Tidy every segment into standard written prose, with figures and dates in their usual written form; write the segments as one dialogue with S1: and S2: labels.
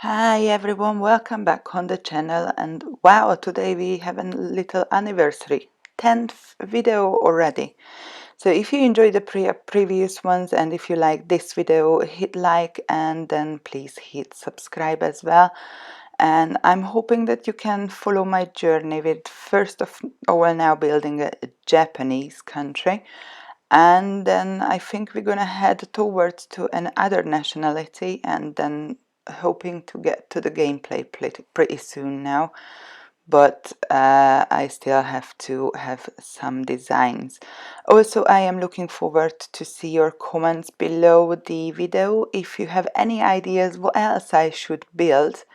S1: Hi everyone, welcome back on the channel, and wow, today we have a little anniversary, 10th video already. So if you enjoyed the previous ones and if you like this video, hit like and then please hit subscribe as well. And I'm hoping that you can follow my journey with first of all now building a Japanese country. And then I think we're gonna head towards to another nationality and then hoping to get to the gameplay pretty soon now. But I still have to have some designs. Also, I am looking forward to see your comments below the video. If you have any ideas what else I should build,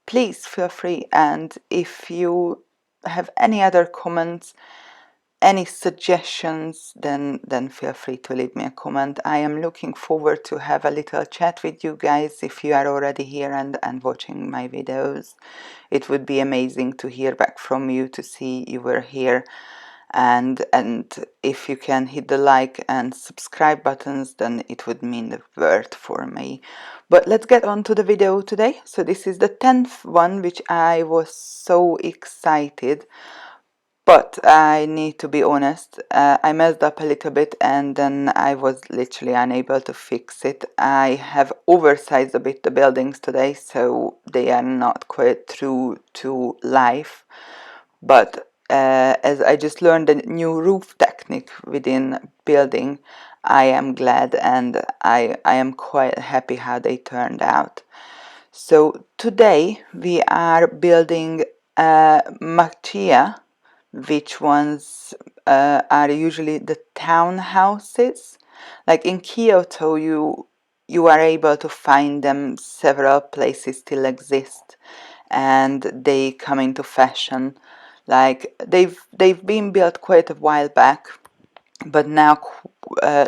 S1: please feel free. And if you have any other comments, any suggestions, then feel free to leave me a comment. I am looking forward to have a little chat with you guys if you are already here and watching my videos. It would be amazing to hear back from you, to see you were here, and if you can hit the like and subscribe buttons, then it would mean the world for me. But let's get on to the video today. So this is the 10th one, which I was so excited. But I need to be honest, I messed up a little bit and then I was literally unable to fix it. I have oversized a bit the buildings today, so they are not quite true to life. But as I just learned a new roof technique within building, I am glad and I am quite happy how they turned out. So today we are building a Machiya, which ones are usually the townhouses. Like in Kyoto, you are able to find them. Several places still exist, and they come into fashion. Like they've been built quite a while back, but now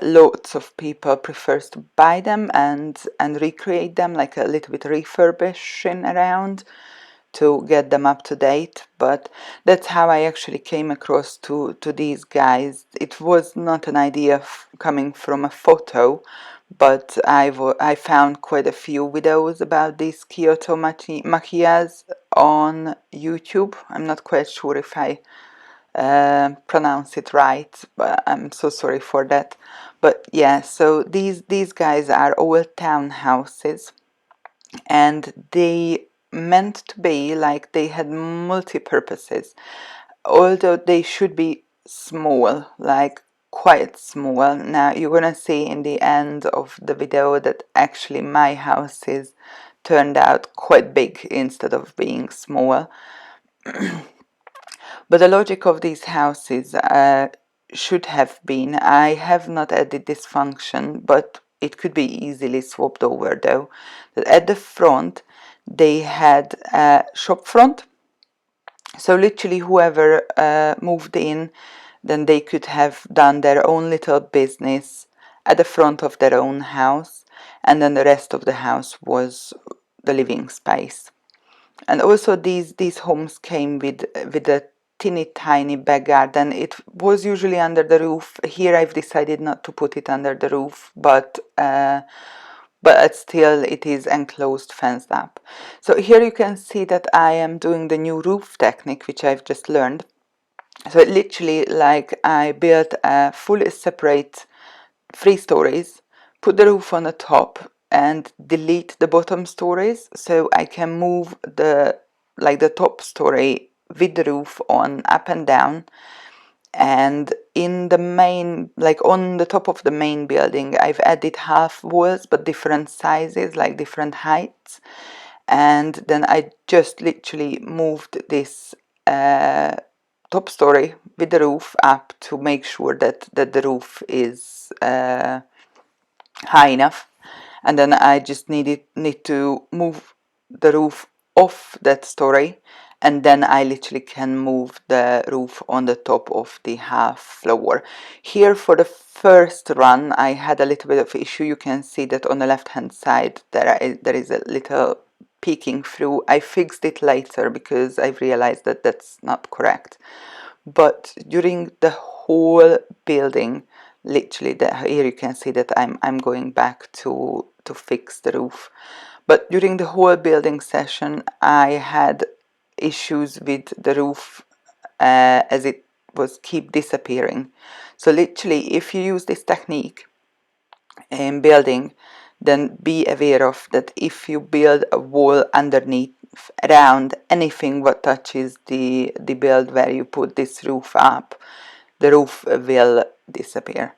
S1: lots of people prefers to buy them and recreate them, like a little bit refurbishing around to get them up to date. But that's how I actually came across to these guys. It was not an idea coming from a photo, but I found quite a few videos about these Kyoto Machiyas on YouTube. I'm not quite sure if I pronounce it right, but I'm so sorry for that. But yeah, so these guys are all townhouses, and they meant to be like they had multi-purposes, although they should be small, like quite small. Now you're gonna see in the end of the video that actually my houses turned out quite big instead of being small. But the logic of these houses should have been, I have not added this function, but it could be easily swapped over though, that at the front they had a shop front. So literally whoever moved in, then they could have done their own little business at the front of their own house, and then the rest of the house was the living space. And also these homes came with a teeny tiny back garden. It was usually under the roof. Here I've decided not to put it under the roof, but still it is enclosed, fenced up. So here you can see that I am doing the new roof technique, which I've just learned. So it literally, like, I built a fully separate 3 stories, put the roof on the top and delete the bottom stories, so I can move the top story with the roof on up and down. And in the main, like on the top of the main building, I've added half walls but different sizes, like different heights. And then I just literally moved this top story with the roof up to make sure that the roof is high enough. And then I just need to move the roof off that story, and then I literally can move the roof on the top of the half floor. Here for the first run I had a little bit of issue. You can see that on the left hand side there is a little peeking through. I fixed it later because I realized that that's not correct. But during the whole building, literally here you can see that I'm going back to fix the roof. But during the whole building session, I had issues with the roof as it was keep disappearing. So literally, if you use this technique in building, then be aware of that if you build a wall underneath around anything what touches the build where you put this roof up, the roof will disappear.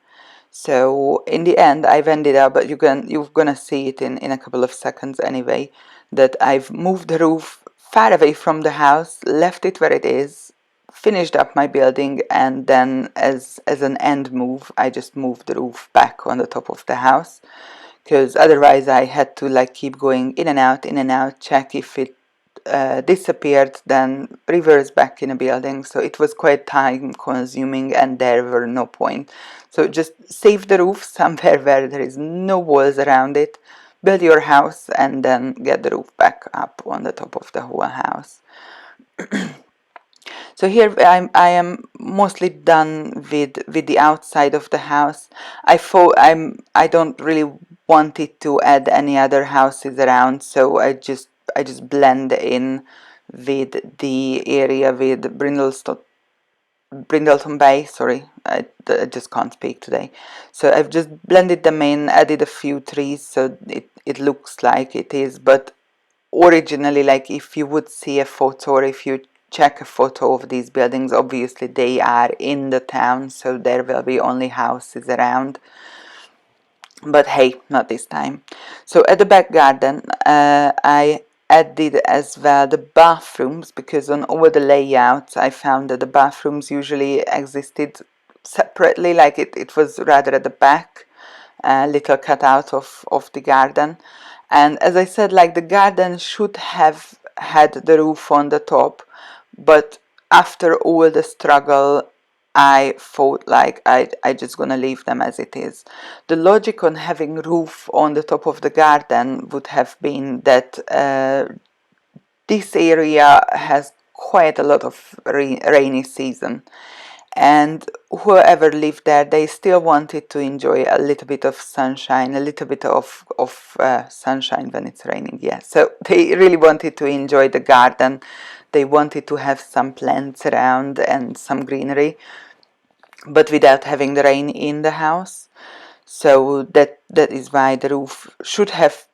S1: So in the end, I've ended up, but you're gonna see it in a couple of seconds anyway, that I've moved the roof far away from the house, left it where it is, finished up my building, and then as an end move, I just moved the roof back on the top of the house, because otherwise I had to like keep going in and out, check if it disappeared, then reverse back in a building. So it was quite time consuming and there were no point. So just save the roof somewhere where there is no walls around it, build your house, and then get the roof back up on the top of the whole house. So here I am mostly done with the outside of the house. I don't really wanted to add any other houses around, so I just blend in with the area with Brindleton Bay. Sorry, I just can't speak today. So I've just blended them in, added a few trees, so it looks like it is. But originally, like if you would see a photo or if you check a photo of these buildings, obviously they are in the town, so there will be only houses around. But hey, not this time. So at the back garden, I added as well the bathrooms, because on all the layouts I found that the bathrooms usually existed separately, like it was rather at the back, a little cutout of the garden. And as I said, like the garden should have had the roof on the top, but after all the struggle, I thought like I just gonna leave them as it is. The logic on having roof on the top of the garden would have been that this area has quite a lot of rainy season, and whoever lived there, they still wanted to enjoy a little bit of sunshine, a little bit of sunshine when it's raining. Yeah, so they really wanted to enjoy the garden. They wanted to have some plants around and some greenery, but without having the rain in the house. So that is why the roof should have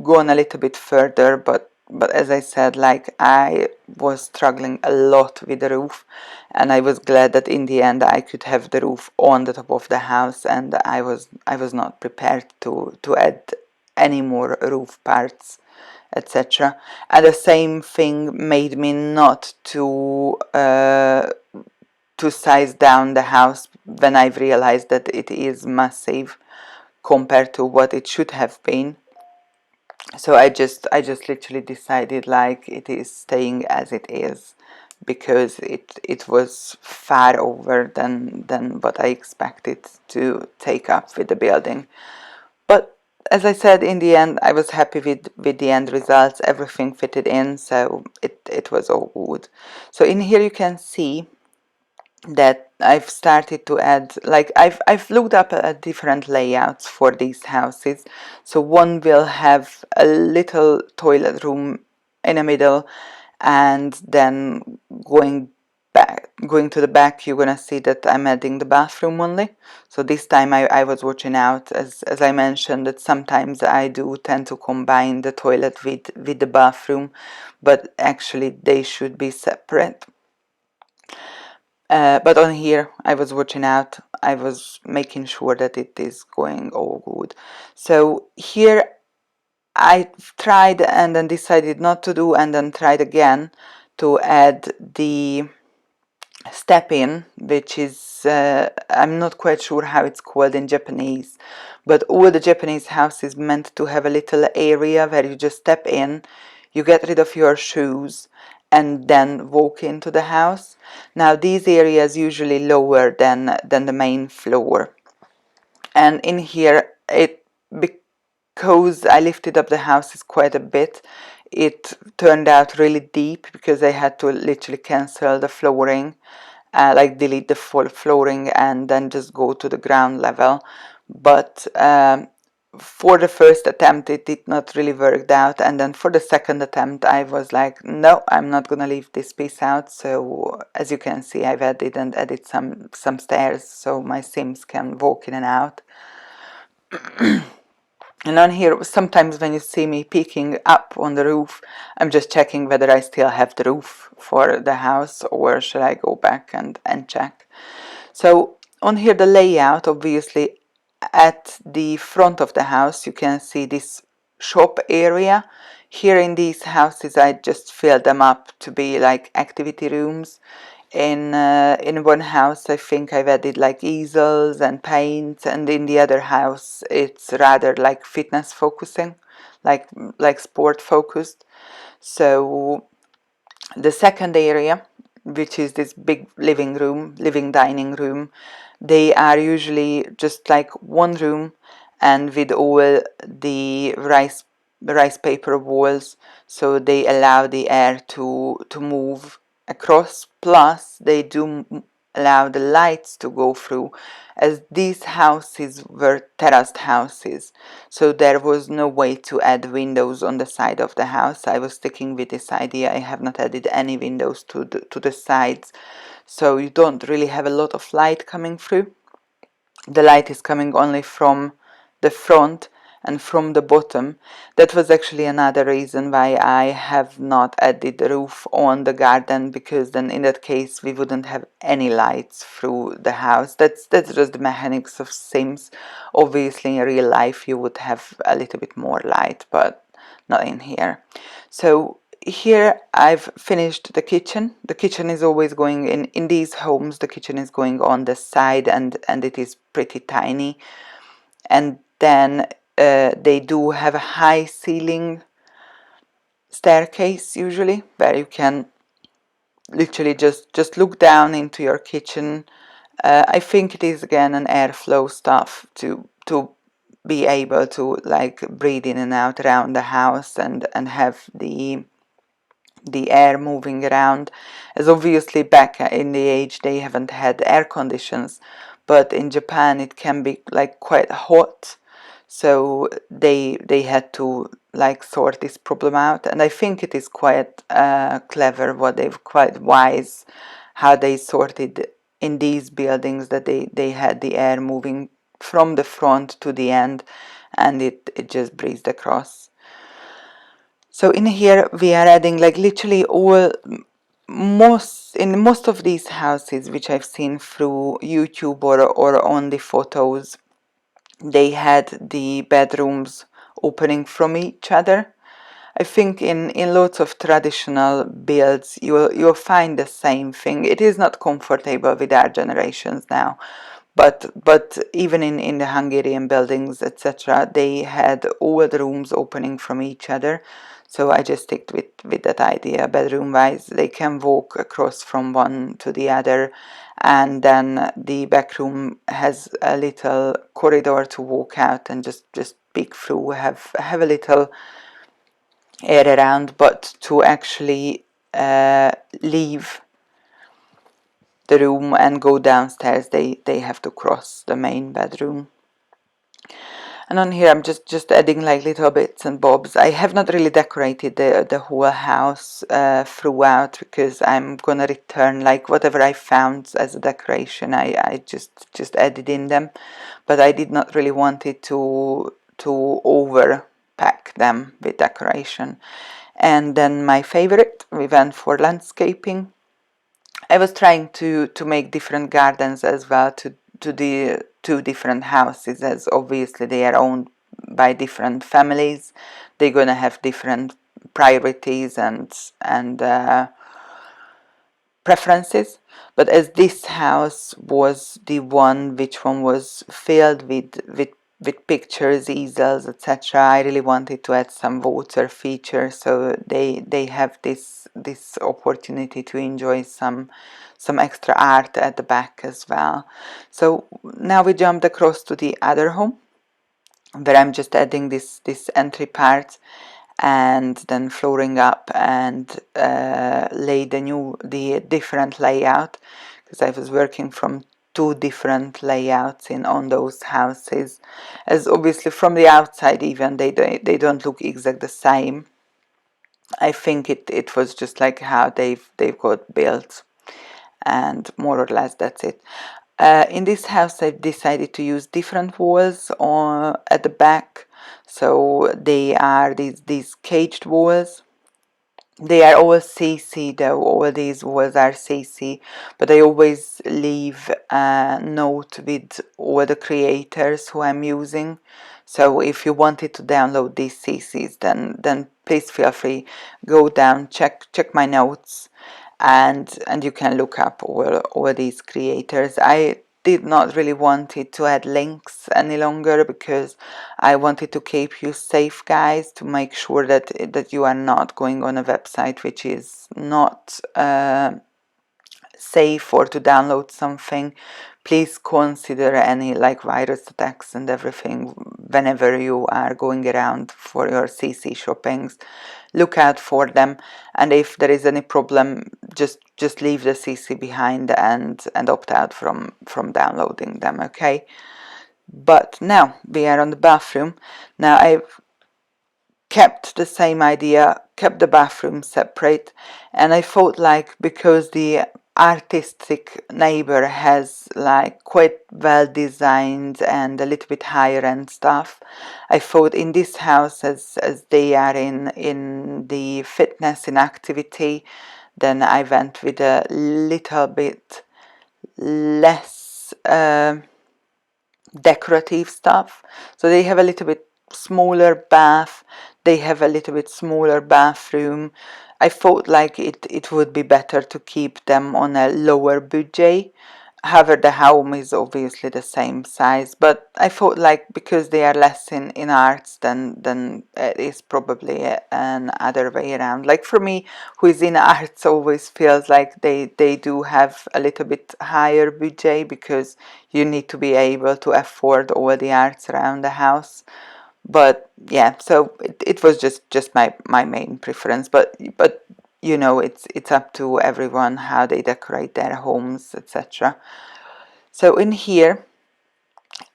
S1: gone a little bit further, but as I said, like I was struggling a lot with the roof, and I was glad that in the end I could have the roof on the top of the house, and I was not prepared to add any more roof parts, etc. And the same thing made me not to size down the house when I've realized that it is massive compared to what it should have been. So I just literally decided like it is staying as it is, because it was far over than what I expected to take up with the building. But as I said, in the end I was happy with the end results. Everything fitted in, so it was all good. So in here you can see that I've started to add, like I've looked up different layouts for these houses. So one will have a little toilet room in the middle, and then going to the back, you're gonna see that I'm adding the bathroom only. So this time I was watching out, as I mentioned, that sometimes I do tend to combine the toilet with the bathroom, but actually they should be separate. But on here, I was watching out. I was making sure that it is going all good. So here I tried and then decided not to do, and then tried again to add the step in, which is I'm not quite sure how it's called in Japanese, but all the Japanese houses meant to have a little area where you just step in, you get rid of your shoes, and then walk into the house. Now these areas usually lower than the main floor, and in here it, because I lifted up the houses quite a bit, it turned out really deep, because I had to literally cancel the flooring, like delete the full flooring and then just go to the ground level. But for the first attempt it did not really work out, and then for the second attempt I was like, no, I'm not gonna leave this piece out. So as you can see, I've added some stairs so my Sims can walk in and out. And on here, sometimes when you see me peeking up on the roof, I'm just checking whether I still have the roof for the house, or should I go back and check. So on here, the layout, obviously at the front of the house you can see this shop area. Here in these houses I just filled them up to be like activity rooms. In one house I think I've added like easels and paint, and in the other house it's rather like fitness focusing, like sport focused. So the second area, which is this big living dining room, they are usually just like one room and with all the rice paper walls, so they allow the air to move across, plus they do allow the lights to go through, as these houses were terraced houses, so there was no way to add windows on the side of the house. I was sticking with this idea. I have not added any windows to the sides, so you don't really have a lot of light coming through. The light is coming only from the front and from the bottom. That was actually another reason why I have not added the roof on the garden, because then in that case we wouldn't have any lights through the house. That's just the mechanics of Sims. Obviously in real life you would have a little bit more light, but not in here. So here I've finished the kitchen. The kitchen is always going in these homes, the kitchen is going on the side, and it is pretty tiny. And then they do have a high ceiling staircase usually, where you can literally just look down into your kitchen. I think it is again an airflow stuff to be able to like breathe in and out around the house, and have the air moving around, as obviously back in the age they haven't had air conditions, but in Japan it can be like quite hot, so they had to like sort this problem out. And I think it is quite clever, what they've quite wise how they sorted in these buildings, that they had the air moving from the front to the end, and it just breezed across. So in here we are adding like literally all, in most of these houses which I've seen through YouTube or on the photos, they had the bedrooms opening from each other. I think in lots of traditional builds you'll find the same thing. It is not comfortable with our generations now, but even in the Hungarian buildings, etc., they had all the rooms opening from each other. So I just stick with that idea. Bedroom wise, they can walk across from one to the other, and then the back room has a little corridor to walk out and just peek through, have a little air around. But to actually leave the room and go downstairs, they have to cross the main bedroom. And on here I'm just adding like little bits and bobs. I have not really decorated the whole house throughout, because I'm gonna return like whatever I found as a decoration. I just added in them, but I did not really want it to overpack them with decoration. And then my favorite, we went for landscaping. I was trying to make different gardens as well to the two different houses, as obviously they are owned by different families. They're gonna have different priorities and preferences. But as this house was the one which one was filled with pictures, easels, etc., I really wanted to add some water feature, so they have this opportunity to enjoy some extra art at the back as well. So now we jumped across to the other home, where I'm just adding this entry part, and then flooring up and lay the different layout, because I was working from two different layouts on those houses, as obviously from the outside even they don't look exactly the same. I think it was just like how they've got built, and more or less that's it. In this house I've decided to use different walls at the back, so they are these caged walls. They are all CC though, all these walls are CC, but I always leave a note with all the creators who I'm using. So if you wanted to download these CCs, then please feel free, go down, check my notes, and you can look up all these creators. I did not really wanted to add links any longer because I wanted to keep you safe, guys, to make sure that you are not going on a website which is not safe, or to download something. Please consider any like virus attacks and everything whenever you are going around for your CC shoppings. Look out for them, and if there is any problem, just leave the CC behind and opt out from downloading them, okay? But now we are on the bathroom. Now I've kept the same idea, kept the bathroom separate, and I thought like because the artistic neighbor has like quite well designed and a little bit higher end stuff, I thought in this house, as they are in the fitness and activity, then I went with a little bit less decorative stuff. So they have a little bit smaller bath, they have a little bit smaller bathroom. I thought like it would be better to keep them on a lower budget. However, the home is obviously the same size, but I thought like because they are less in arts, then it is probably an other way around. Like for me, who is in arts, always feels like they do have a little bit higher budget because you need to be able to afford all the arts around the house. But yeah, so it was just my main preference, but you know, it's up to everyone how they decorate their homes, etc. So in here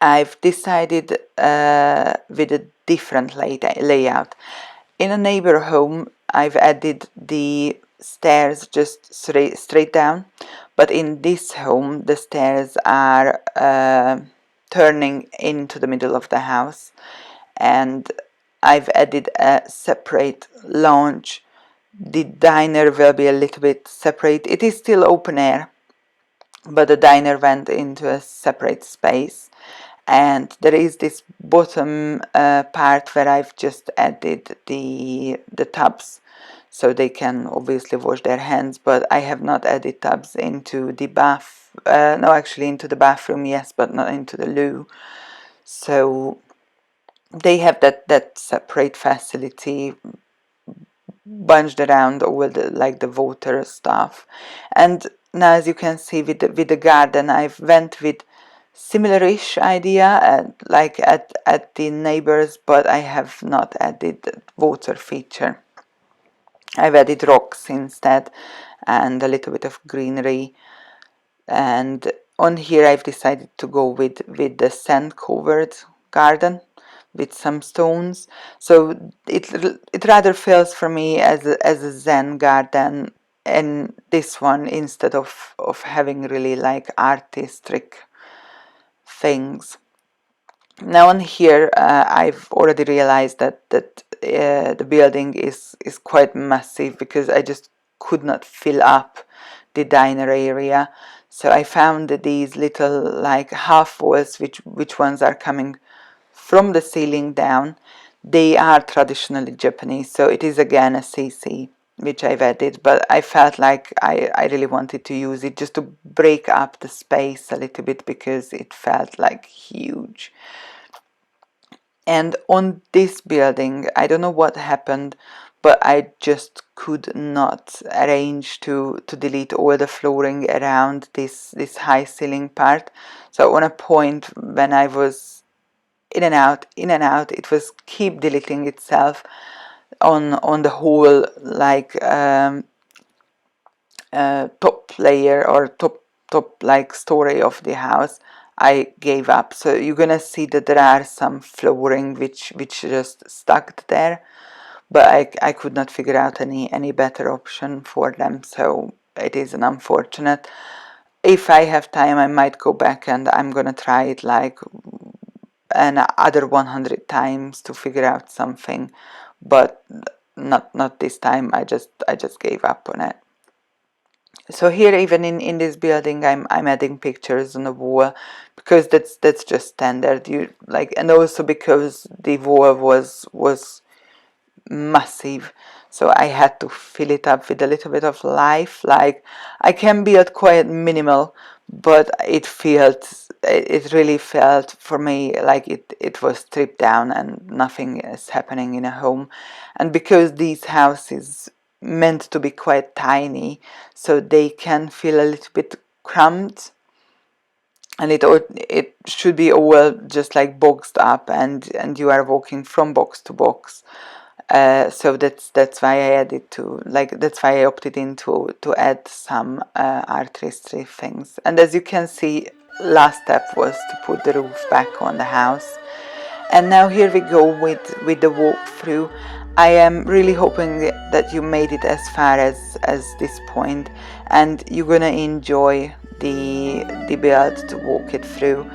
S1: I've decided with a different layout. In a neighbor home I've added the stairs just straight down, but in this home the stairs are turning into the middle of the house, and I've added a separate lounge. The diner will be a little bit separate. It is still open air, but the diner went into a separate space, and there is this bottom part where I've just added the tubs, so they can obviously wash their hands, but I have not added tubs into the bath, no, actually into the bathroom, yes, but not into the loo. So they have that separate facility bunched around all the like the water stuff. And now, as you can see with the garden, I've went with similar-ish idea like at the neighbors, but I have not added the water feature. I've added rocks instead and a little bit of greenery. And on here I've decided to go with the sand covered garden with some stones, so it rather feels for me as a Zen garden, and this one, instead of having really like artistic things. Now on here I've already realized that the building is quite massive because I just could not fill up the diner area. So I found these little like half walls, which ones are coming from the ceiling down. They are traditionally Japanese, so it is again a CC which I've added, but I felt like I really wanted to use it just to break up the space a little bit because it felt like huge. And on this building, I don't know what happened, but I just could not arrange to delete all the flooring around this high ceiling part. So on a point when I was in and out, it was keep deleting itself on the whole like top layer or top top like story of the house, I gave up. So you're gonna see that there are some flooring which just stuck there, but I could not figure out any better option for them, so it is an unfortunate. If I have time, I might go back and I'm gonna try it like another 100 times to figure out something, but not this time. I just gave up on it. So here, even in this building, I'm adding pictures on the wall because that's just standard. You like, and also because the wall was massive, so I had to fill it up with a little bit of life. Like, I can build quite minimal, but it really felt for me like it was stripped down and nothing is happening in a home. And because these houses meant to be quite tiny, so they can feel a little bit cramped, and it should be all just like boxed up, and you are walking from box to box. So that's why I added to, like, that's why I opted in to add some artistry things. And as you can see, last step was to put the roof back on the house. And now here we go with the walkthrough. I am really hoping that you made it as far as this point, and you're gonna enjoy the build to walk it through.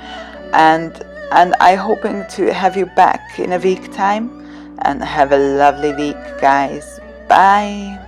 S1: And I'm hoping to have you back in a week time, and have a lovely week, guys. Bye.